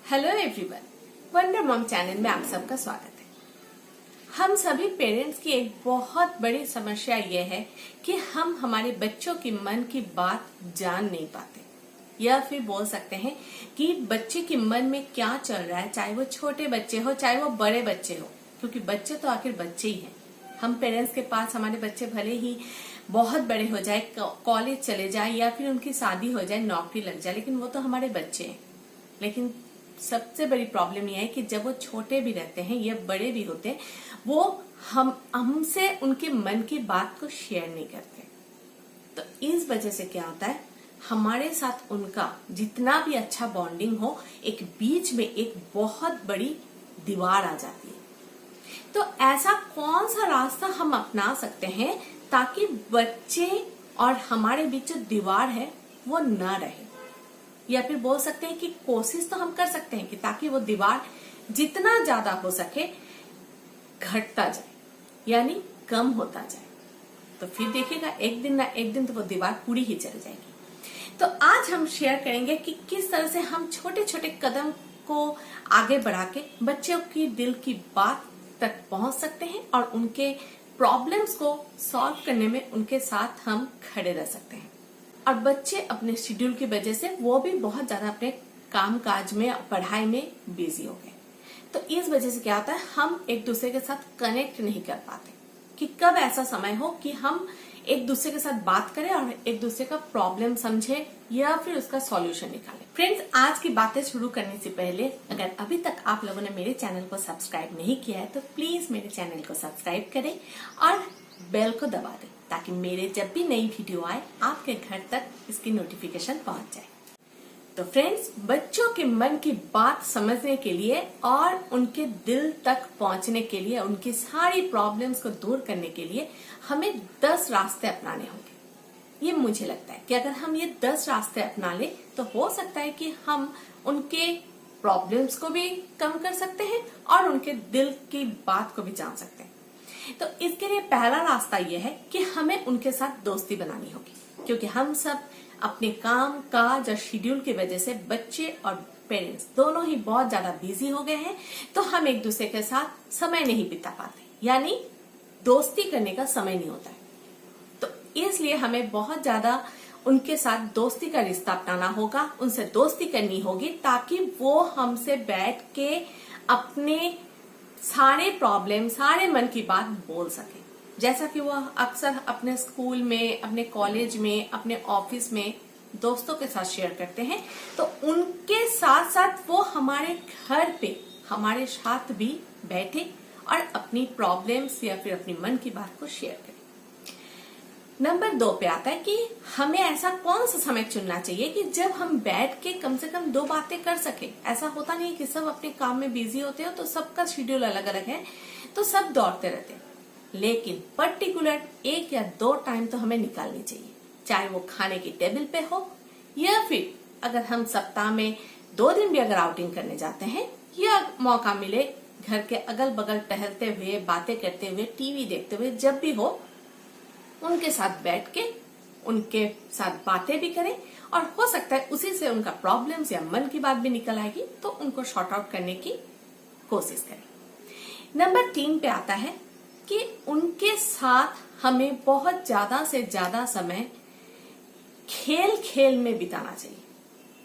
Hello everyone, wonder mom channel में आप सबका स्वागत है। हम सभी पेरेंट्स की एक बहुत बड़ी समस्या ये है कि हम हमारे बच्चों की मन की बात जान नहीं पाते, या फिर बोल सकते हैं कि बच्चे के मन में क्या चल रहा है, चाहे वो छोटे बच्चे हो चाहे वो बड़े बच्चे हो, क्योंकि बच्चे तो आखिर बच्चे ही हैं। हम पेरेंट्स के पास हमारे बच्चे भले ही बहुत बड़े हो जाए, कॉलेज चले जाए या फिर उनकी शादी हो जाए, नौकरी लग जाए, लेकिन वो तो हमारे बच्चे हैं। लेकिन सबसे बड़ी प्रॉब्लम यह है कि जब वो छोटे भी रहते हैं या बड़े भी होते हैं, वो हमसे उनके मन की बात को शेयर नहीं करते। तो इस वजह से क्या होता है, हमारे साथ उनका जितना भी अच्छा बॉन्डिंग हो, एक बीच में एक बहुत बड़ी दीवार आ जाती है। तो ऐसा कौन सा रास्ता हम अपना सकते हैं ताकि बच्चे और हमारे बीच जो दीवार है वो न रहे, या फिर बोल सकते हैं कि कोशिश तो हम कर सकते हैं कि ताकि वो दीवार जितना ज्यादा हो सके घटता जाए, यानी कम होता जाए। तो फिर देखिएगा एक दिन ना एक दिन तो वो दीवार पूरी ही चली जाएगी। तो आज हम शेयर करेंगे कि किस तरह से हम छोटे छोटे कदम को आगे बढ़ा के बच्चों की दिल की बात तक पहुंच सकते हैं और उनके प्रॉब्लम्स को सॉल्व करने में उनके साथ हम खड़े रह सकते हैं। और बच्चे अपने शेड्यूल की वजह से वो भी बहुत ज्यादा अपने काम काज में, पढ़ाई में बिजी हो गए। तो इस वजह से क्या होता है, हम एक दूसरे के साथ कनेक्ट नहीं कर पाते कि कब ऐसा समय हो कि हम एक दूसरे के साथ बात करें और एक दूसरे का प्रॉब्लम समझे या फिर उसका सॉल्यूशन निकालें। फ्रेंड्स, आज की बातें शुरू करने से पहले अगर अभी तक आप लोगों ने मेरे चैनल को सब्सक्राइब नहीं किया है तो प्लीज मेरे चैनल को सब्सक्राइब करें और बेल को दबा दें ताकि मेरे जब भी नई वीडियो आए आपके घर तक इसकी नोटिफिकेशन पहुंच जाए। तो फ्रेंड्स, बच्चों के मन की बात समझने के लिए और उनके दिल तक पहुंचने के लिए, उनकी सारी प्रॉब्लम्स को दूर करने के लिए हमें 10 रास्ते अपनाने होंगे। ये मुझे लगता है कि अगर हम ये 10 रास्ते अपना लें तो हो सकता है कि हम उनके प्रॉब्लम्स को भी कम कर सकते हैं और उनके दिल की बात को भी जान सकते हैं। तो इसके लिए पहला रास्ता यह है कि हमें उनके साथ दोस्ती बनानी होगी, क्योंकि हम सब अपने काम काज और शेड्यूल की वजह से बच्चे और पेरेंट्स दोनों ही बहुत ज्यादा बिजी हो गए हैं। तो हम एक दूसरे के साथ समय नहीं बिता पाते, यानी दोस्ती करने का समय नहीं होता है। तो इसलिए हमें बहुत ज्यादा उनके साथ दोस्ती का रिश्ता अपनाना होगा, उनसे दोस्ती करनी होगी ताकि वो हमसे बैठ के अपने सारे प्रॉब्लम, सारे मन की बात बोल सके। जैसा कि वो अक्सर अपने स्कूल में, अपने कॉलेज में, अपने ऑफिस में दोस्तों के साथ शेयर करते हैं, तो उनके साथ साथ वो हमारे घर पे हमारे साथ भी बैठे और अपनी प्रॉब्लम्स या फिर अपनी मन की बात को शेयर करें। नंबर 2 पे आता है कि हमें ऐसा कौन सा समय चुनना चाहिए कि जब हम बैठ के कम से कम 2 बातें कर सके। ऐसा होता नहीं है कि सब अपने काम में बिजी होते हो, तो सबका शेड्यूल अलग अलग है, तो सब दौड़ते रहते हैं, लेकिन पर्टिकुलर 1 या 2 टाइम तो हमें निकालनी चाहिए, चाहे वो खाने की टेबल पे हो या फिर अगर हम सप्ताह में 2 दिन भी अगर आउटिंग करने जाते हैं या मौका मिले घर के अगल बगल टहलते हुए, बातें करते हुए, टीवी देखते हुए, जब भी हो उनके साथ बैठ के उनके साथ बातें भी करें और हो सकता है उसी से उनका प्रॉब्लम्स या मन की बात भी निकल आएगी, तो उनको शॉर्ट आउट करने की कोशिश करें। नंबर 3 पे आता है कि उनके साथ हमें बहुत ज्यादा से ज्यादा समय खेल खेल में बिताना चाहिए।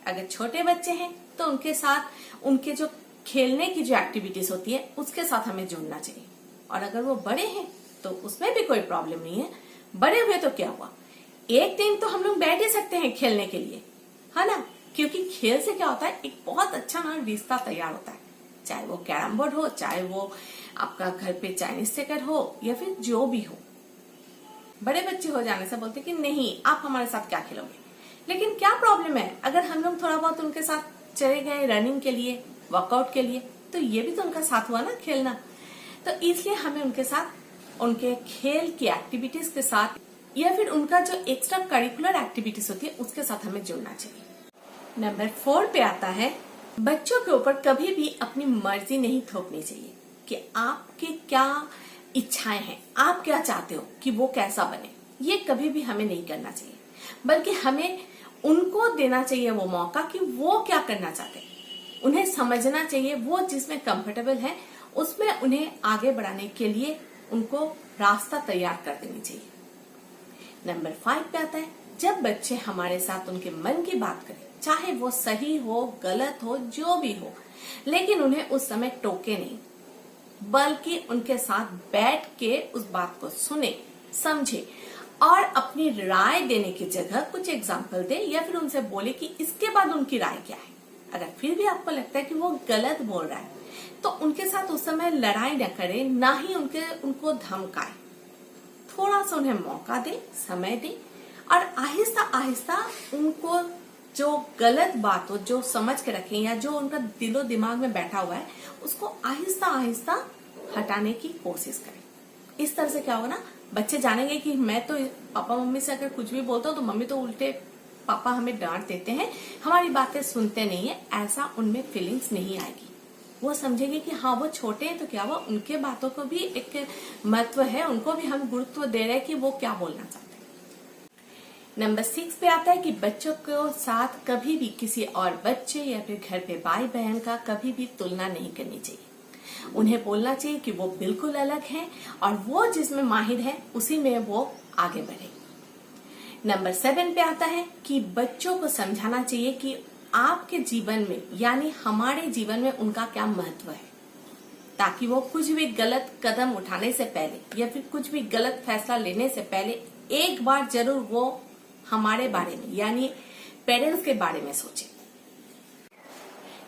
अगर छोटे बच्चे हैं तो उनके साथ उनके जो खेलने की जो एक्टिविटीज होती है उसके साथ हमें जुड़ना चाहिए, और अगर वो बड़े हैं तो उसमें भी कोई प्रॉब्लम नहीं है। बड़े हुए तो क्या हुआ, एक दिन तो हम लोग बैठ ही सकते हैं खेलने के लिए, है ना, क्योंकि खेल से क्या होता है, एक बहुत अच्छा ना रिश्ता तैयार होता है, चाहे वो कैरम बोर्ड हो, चाहे वो आपका घर पे चाइनीज चेकर हो या फिर जो भी हो। बड़े बच्चे हो जाने से बोलते कि नहीं आप हमारे साथ क्या खेलोगे, लेकिन क्या प्रॉब्लम है अगर हम लोग थोड़ा बहुत उनके साथ चले गए रनिंग के लिए, वर्कआउट के लिए, तो ये भी तो उनका साथ हुआ ना, खेलना। तो इसलिए हमें उनके साथ उनके खेल की एक्टिविटीज के साथ या फिर उनका जो एक्स्ट्रा करिकुलर एक्टिविटीज होती है उसके साथ हमें जुड़ना चाहिए। नंबर 4 पे आता है, बच्चों के ऊपर कभी भी अपनी मर्जी नहीं थोपनी चाहिए कि आपकी क्या इच्छाएं हैं, आप क्या चाहते हो कि वो कैसा बने, ये कभी भी हमें नहीं करना चाहिए, बल्कि हमें उनको देना चाहिए वो मौका कि वो क्या करना चाहते हैं। उन्हें समझना चाहिए, वो जिसमें कंफर्टेबल है उसमें उन्हें आगे बढ़ाने के लिए उनको रास्ता तैयार कर देनी चाहिए। नंबर 5 पे आता है, जब बच्चे हमारे साथ उनके मन की बात करें, चाहे वो सही हो गलत हो जो भी हो, लेकिन उन्हें उस समय टोके नहीं, बल्कि उनके साथ बैठ के उस बात को सुने, समझे और अपनी राय देने की जगह कुछ एग्जाम्पल दे या फिर उनसे बोले कि इसके बाद उनकी राय क्या है। अगर फिर भी आपको लगता है कि वो गलत बोल रहा है तो उनके साथ उस समय लड़ाई न करें, ना ही उनको धमकाए, थोड़ा सा उन्हें मौका दे, समय दे और आहिस्ता आहिस्ता उनको जो गलत बात हो, जो समझ के रखें या जो उनका दिलो दिमाग में बैठा हुआ है, उसको आहिस्ता आहिस्ता हटाने की कोशिश करें। इस तरह से क्या होगा ना, बच्चे जानेंगे कि मैं तो पापा मम्मी से अगर कुछ भी बोलता हूँ तो मम्मी तो उल्टे पापा हमें डांट देते हैं, हमारी बातें सुनते नहीं है, ऐसा उनमें फीलिंग्स नहीं आएगी। वो समझेंगे कि हाँ वो छोटे हैं तो क्या हुआ, उनके बातों को भी एक महत्व है, उनको भी हम गुरुत्व दे रहे हैं कि वो क्या बोलना चाहते हैं। नंबर 6 पे आता है कि बच्चों को साथ कभी भी किसी और बच्चे या फिर घर पे भाई बहन का कभी भी तुलना नहीं करनी चाहिए। उन्हें बोलना चाहिए कि वो बिल्कुल अलग हैं और वो जिसमें माहिर है उसी में वो आगे बढ़े। नंबर 7 पे आता है कि बच्चों को समझाना चाहिए कि आपके जीवन में यानी हमारे जीवन में उनका क्या महत्व है, ताकि वो कुछ भी गलत कदम उठाने से पहले या फिर कुछ भी गलत फैसला लेने से पहले एक बार जरूर वो हमारे बारे में यानी पेरेंट्स के बारे में सोचे।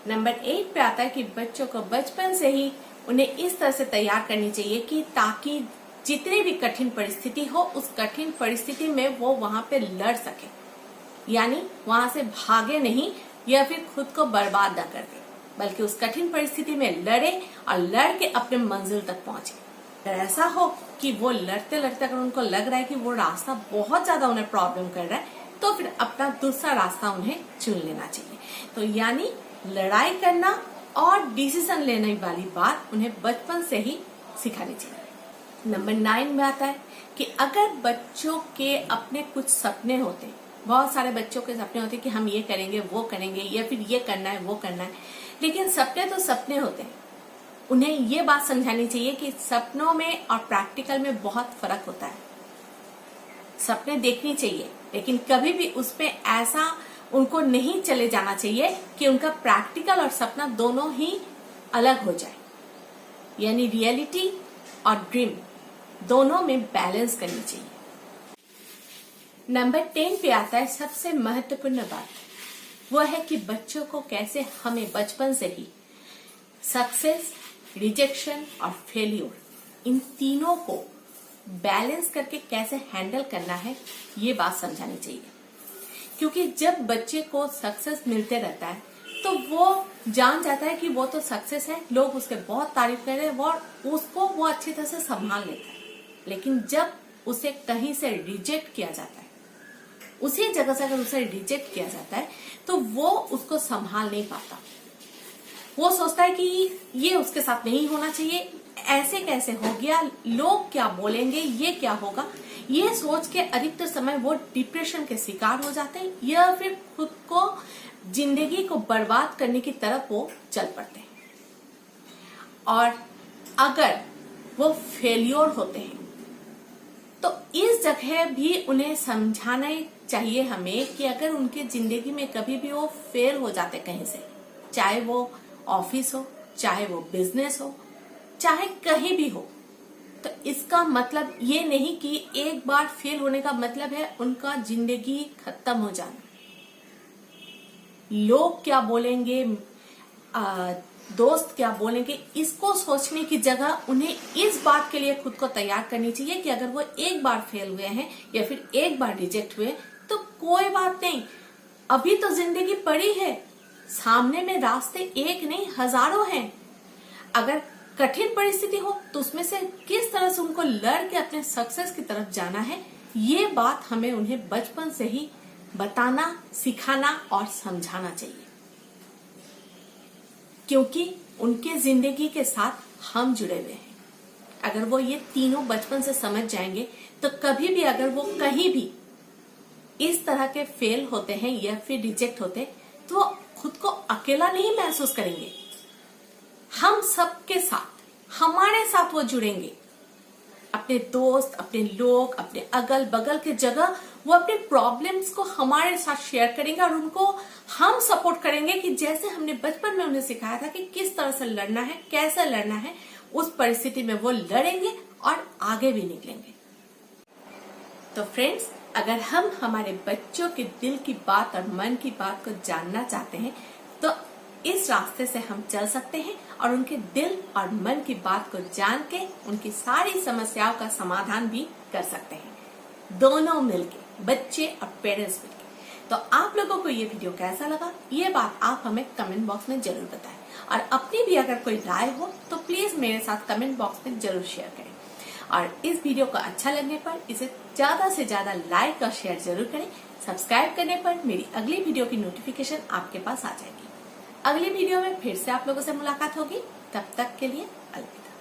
नंबर 8 पे आता है कि बच्चों को बचपन से ही उन्हें इस तरह से तैयार करनी चाहिए कि ताकि जितनी भी कठिन परिस्थिति हो उस कठिन परिस्थिति में वो वहां पे लड़ सके, यानी वहां से भागे नहीं या फिर खुद को बर्बाद न कर दे, बल्कि उस कठिन परिस्थिति में लड़े और लड़ के अपने मंजिल तक पहुंचे। अगर ऐसा हो कि वो लड़ते लड़ते अगर उनको लग रहा है कि वो रास्ता बहुत ज्यादा उन्हें प्रॉब्लम कर रहा है तो फिर अपना दूसरा रास्ता उन्हें चुन लेना चाहिए। तो यानी लड़ाई करना और डिसीजन लेने वाली बात उन्हें बचपन से ही सिखानी चाहिए। नंबर 9 में आता है कि अगर बच्चों के अपने कुछ सपने होते, बहुत सारे बच्चों के सपने होते कि हम ये करेंगे वो करेंगे या फिर ये करना है वो करना है, लेकिन सपने तो सपने होते हैं। उन्हें ये बात समझानी चाहिए कि सपनों में और प्रैक्टिकल में बहुत फर्क होता है। सपने देखनी चाहिए लेकिन कभी भी उसमें ऐसा उनको नहीं चले जाना चाहिए कि उनका प्रैक्टिकल और सपना दोनों ही अलग हो जाए, यानी रियलिटी और ड्रीम दोनों में बैलेंस करनी चाहिए। नंबर 10 पे आता है सबसे महत्वपूर्ण बात, वो है कि बच्चों को कैसे हमें बचपन से ही सक्सेस, रिजेक्शन और फेल्योर इन तीनों को बैलेंस करके कैसे हैंडल करना है ये बात समझानी चाहिए। क्योंकि जब बच्चे को सक्सेस मिलते रहता है तो वो जान जाता है कि वो तो सक्सेस है, लोग उसके बहुत तारीफ कर रहे हैं और उसको वो अच्छी तरह से संभाल लेता है। लेकिन जब उसे कहीं से रिजेक्ट किया जाता है, उसी जगह से अगर उसे रिजेक्ट किया जाता है तो वो उसको संभाल नहीं पाता। वो सोचता है कि ये उसके साथ नहीं होना चाहिए, ऐसे कैसे हो गया, लोग क्या बोलेंगे, ये क्या होगा, ये सोच के अधिकतर समय वो डिप्रेशन के शिकार हो जाते हैं या फिर खुद को जिंदगी को बर्बाद करने की तरफ वो चल पड़ते हैं। और अगर वो फेल्योर होते हैं तो इस जगह भी उन्हें समझाना चाहिए हमें कि अगर उनके जिंदगी में कभी भी वो फेल हो जाते कहीं से, चाहे वो ऑफिस हो, चाहे वो बिजनेस हो, चाहे कहीं भी हो, तो इसका मतलब ये नहीं कि एक बार फेल होने का मतलब है उनका जिंदगी खत्म हो जाना। लोग क्या बोलेंगे, दोस्त क्या बोलेंगे, इसको सोचने की जगह उन्हें इस बात के लिए खुद को तैयार करनी चाहिए कि अगर वो एक बार फेल हुए हैं या फिर एक बार रिजेक्ट हुए तो कोई बात नहीं, अभी तो जिंदगी पड़ी है, सामने में रास्ते एक नहीं हजारों हैं। अगर कठिन परिस्थिति हो तो उसमें से किस तरह से उनको लड़ के अपने सक्सेस की तरफ जाना है, ये बात हमें उन्हें बचपन से ही बताना, सिखाना और समझाना चाहिए। क्योंकि उनके जिंदगी के साथ हम जुड़े हुए हैं। अगर वो ये तीनों बचपन से समझ जाएंगे तो कभी भी अगर वो कहीं भी इस तरह के फेल होते हैं या फिर रिजेक्ट होते हैं तो खुद को अकेला नहीं महसूस करेंगे। हम सबके साथ, हमारे साथ वो जुड़ेंगे। अपने दोस्त, अपने लोग, अपने अगल बगल के जगह वो अपने प्रॉब्लम्स को हमारे साथ शेयर करेंगे और उनको हम सपोर्ट करेंगे कि जैसे हमने बचपन में उन्हें सिखाया था कि किस तरह से लड़ना है, कैसे लड़ना है, उस परिस्थिति में वो लड़ेंगे और आगे भी निकलेंगे। तो फ्रेंड्स, अगर हम हमारे बच्चों के दिल की बात और मन की बात को जानना चाहते हैं तो इस रास्ते से हम चल सकते हैं और उनके दिल और मन की बात को जान के उनकी सारी समस्याओं का समाधान भी कर सकते हैं, दोनों मिलके, बच्चे और पेरेंट्स मिलके। तो आप लोगों को ये वीडियो कैसा लगा, ये बात आप हमें कमेंट बॉक्स में जरूर बताएं और अपनी भी अगर कोई राय हो तो प्लीज मेरे साथ कमेंट बॉक्स में जरूर शेयर करें। और इस वीडियो को अच्छा लगने पर इसे ज्यादा से ज्यादा लाइक और शेयर जरूर करें। सब्सक्राइब करने पर मेरी अगली वीडियो की नोटिफिकेशन आपके पास आ जाएगी। अगली वीडियो में फिर से आप लोगों से मुलाकात होगी। तब तक के लिए अलविदा।